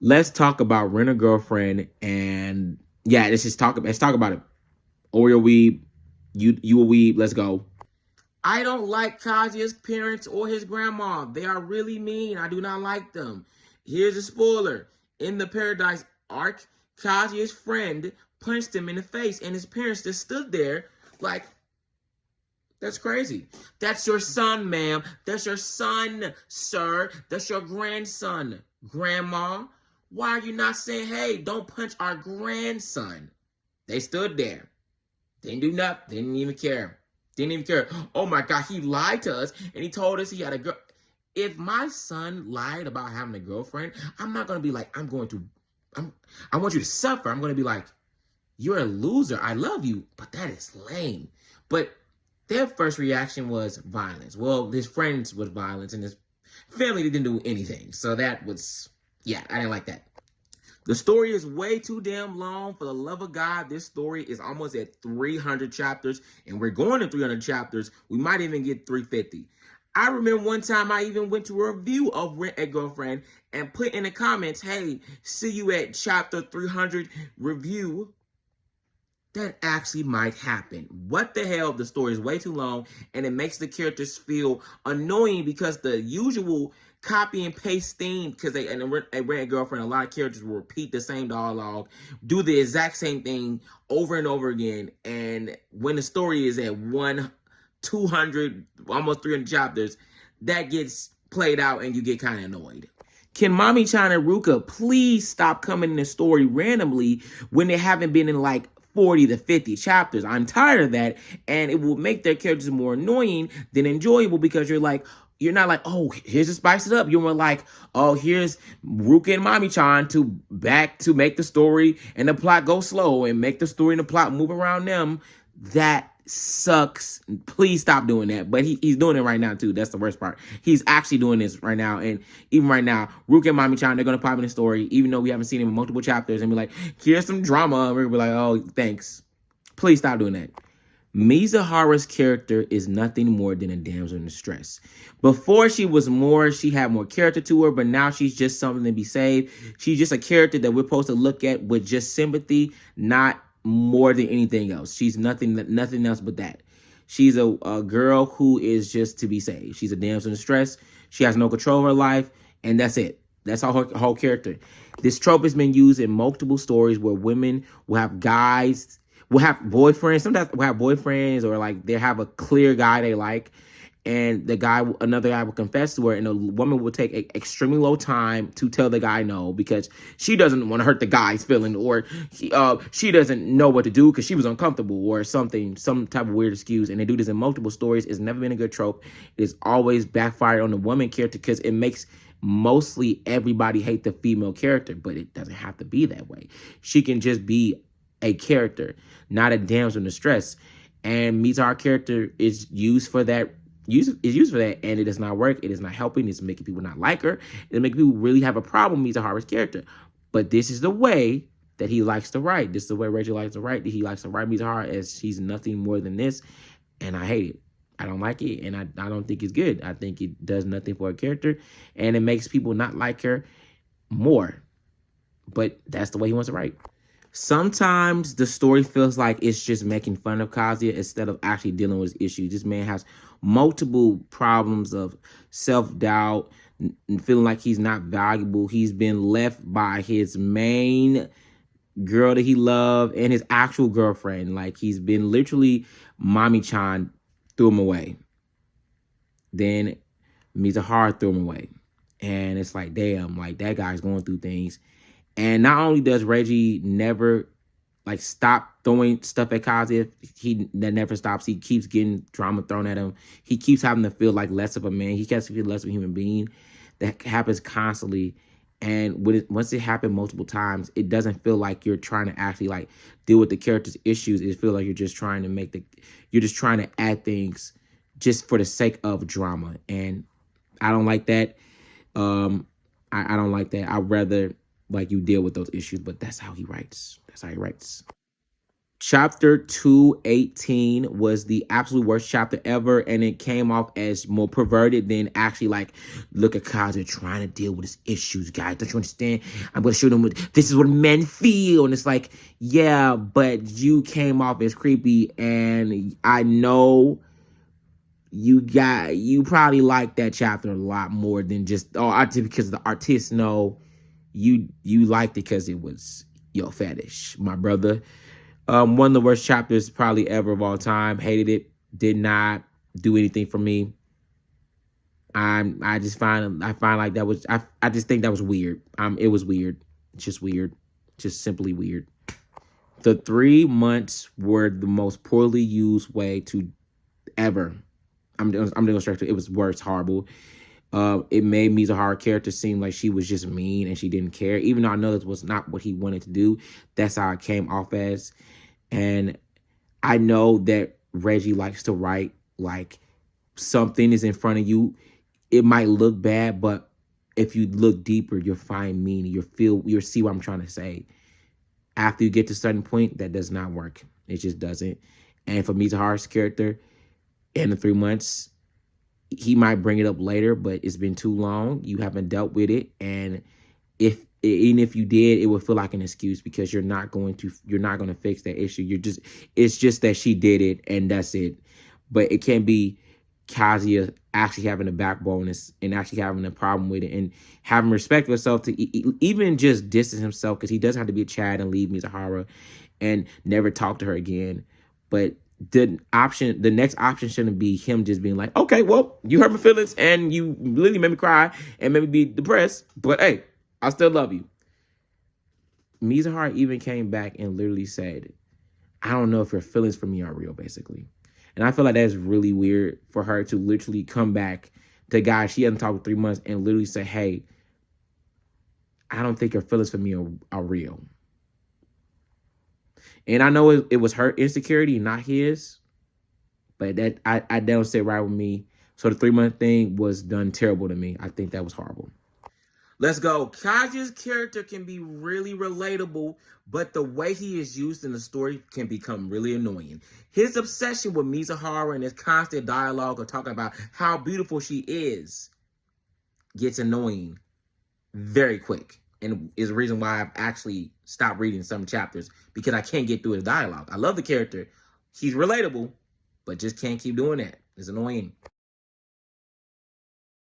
Let's talk about Rent a Girlfriend, and yeah, let's talk about it. Oreo weeb, you a weeb. Let's go. I don't like Kazuya's parents or his grandma. They are really mean. I do not like them. Here's a spoiler. In the Paradise arc, Kazuya's friend punched him in the face, and his parents just stood there like, that's crazy. That's your son, ma'am. That's your son, sir. That's your grandson, grandma. Why are you not saying, hey, don't punch our grandson? They stood there. They didn't do nothing. They didn't even care. Didn't even care. Oh my God, he lied to us and he told us he had a girl. If my son lied about having a girlfriend, I'm not going to be like, I want you to suffer. I'm going to be like, you're a loser. I love you, but that is lame. But their first reaction was violence. Well, his friends was violence and his family didn't do anything. So that was, yeah, I didn't like that. The story is way too damn long. For the love of God, this story is almost at 300 chapters, and we're going to 300 chapters. We might even get 350. I remember one time I even went to a review of Rent a Girlfriend and put in the comments, hey, see you at chapter 300 review. That actually might happen. What the hell? The story is way too long, and it makes the characters feel annoying because the usual copy and paste theme, because they and a Rent Girlfriend, a lot of characters will repeat the same dialogue, do the exact same thing over and over again, and when the story is at 200, almost 300 chapters, that gets played out and you get kind of annoyed. Can Mami-chan and Ruka please stop coming in the story randomly when they haven't been in like 40 to 50 chapters? I'm tired of that, and it will make their characters more annoying than enjoyable because you're not like, oh, here's to spice it up. You're more like, oh, here's Ruka and Mami-chan to make the story and the plot go slow and make the story and the plot move around them. That sucks. Please stop doing that. But he's doing it right now too. That's the worst part. He's actually doing this right now. And even right now, Ruka and Mami-chan, they're gonna pop in the story, even though we haven't seen him in multiple chapters, and be like, here's some drama. And we're gonna be like, oh, thanks. Please stop doing that. Mizuhara's character is nothing more than a damsel in distress. Before she had more character to her, but now she's just something to be saved. She's just a character that we're supposed to look at with just sympathy, not more than anything else. She's nothing else but that. She's a girl who is just to be saved. She's a damsel in distress. She has no control of her life, and that's it. That's all her whole character. This trope has been used in multiple stories where women will have guys, will have boyfriends. Sometimes will have boyfriends, or like they have a clear guy they like, and another guy will confess to her, and the woman will take extremely low time to tell the guy no because she doesn't want to hurt the guy's feeling, or she doesn't know what to do because she was uncomfortable or something, some type of weird excuse. And they do this in multiple stories. It's never been a good trope. It's always backfired on the woman character because it makes mostly everybody hate the female character, but it doesn't have to be that way. She can just be a character, not a damsel in distress. And Mizuhara's character is used for that, and it does not work. It is not helping. It's making people not like her. It's making people really have a problem with Mizuhara's character. But this is the way that he likes to write. This is the way Reggie likes to write. He likes to write Mizuhara as she's nothing more than this, and I hate it. I don't like it, and I don't think it's good. I think it does nothing for her character, and it makes people not like her more. But that's the way he wants to write. Sometimes the story feels like it's just making fun of Kazuya instead of actually dealing with his issues. This man has multiple problems of self-doubt, feeling like he's not valuable. He's been left by his main girl that he loved and his actual girlfriend. Like, he's been literally, Mami-chan threw him away. Then Mizuhara threw him away. And it's like, damn, like, that guy's going through things. And not only does Reggie never like stop throwing stuff at Kazuya, that never stops. He keeps getting drama thrown at him. He keeps having to feel like less of a man. He gets to feel less of a human being. That happens constantly. And once it happened multiple times, it doesn't feel like you're trying to actually like deal with the character's issues. It feels like you're just trying to add things just for the sake of drama. And I don't like that. I don't like that. I'd rather like you deal with those issues, but that's how he writes. That's how he writes. Chapter 218 was the absolute worst chapter ever, and it came off as more perverted than actually like, look at Kazuya trying to deal with his issues, guys. Don't you understand? I'm gonna show them this is what men feel, and it's like, yeah, but you came off as creepy, and I know you probably like that chapter a lot more than just because the artists know you liked it because it was your fetish, my brother. One of the worst chapters probably ever of all time. Hated it. Did not do anything for me. I find like that was I just think that was weird. It was weird. Just weird. Just simply weird. The 3 months were the most poorly used way to ever. I'm doing straight. It was worse, horrible. It made Mizuhara character seem like she was just mean and she didn't care, even though I know that was not what he wanted to do. That's how it came off as. And I know that Reggie likes to write like something is in front of you. It might look bad, but if you look deeper, you'll find meaning. You'll see what I'm trying to say. After you get to a certain point, that does not work. It just doesn't. And for Mizuhara's character, in the 3 months, he might bring it up later, but it's been too long. You haven't dealt with it, and even if you did, it would feel like an excuse because you're not going to fix that issue. It's just that she did it and that's it. But it can't be Kazuya actually having a backbone and actually having a problem with it and having respect for himself to even just distance himself, because he doesn't have to be a Chad and leave Mizuhara and never talk to her again. But the next option shouldn't be him just being like, okay, well, you hurt my feelings and you literally made me cry and made me be depressed, but hey, I still love you. Mizuhara even came back and literally said, I don't know if your feelings for me are real, basically. And I feel like that's really weird for her to literally come back to guys she hasn't talked for 3 months and literally say, hey, I don't think your feelings for me are real. And I know it was her insecurity, not his. But that I don't sit right with me. So the 3-month thing was done terrible to me. I think that was horrible. Let's go. Kazuya's character can be really relatable, but the way he is used in the story can become really annoying. His obsession with Mizuhara and his constant dialogue of talking about how beautiful she is gets annoying very quick, and is the reason why I've actually stopped reading some chapters, because I can't get through his dialogue. I love the character. He's relatable, but just can't keep doing that. It's annoying.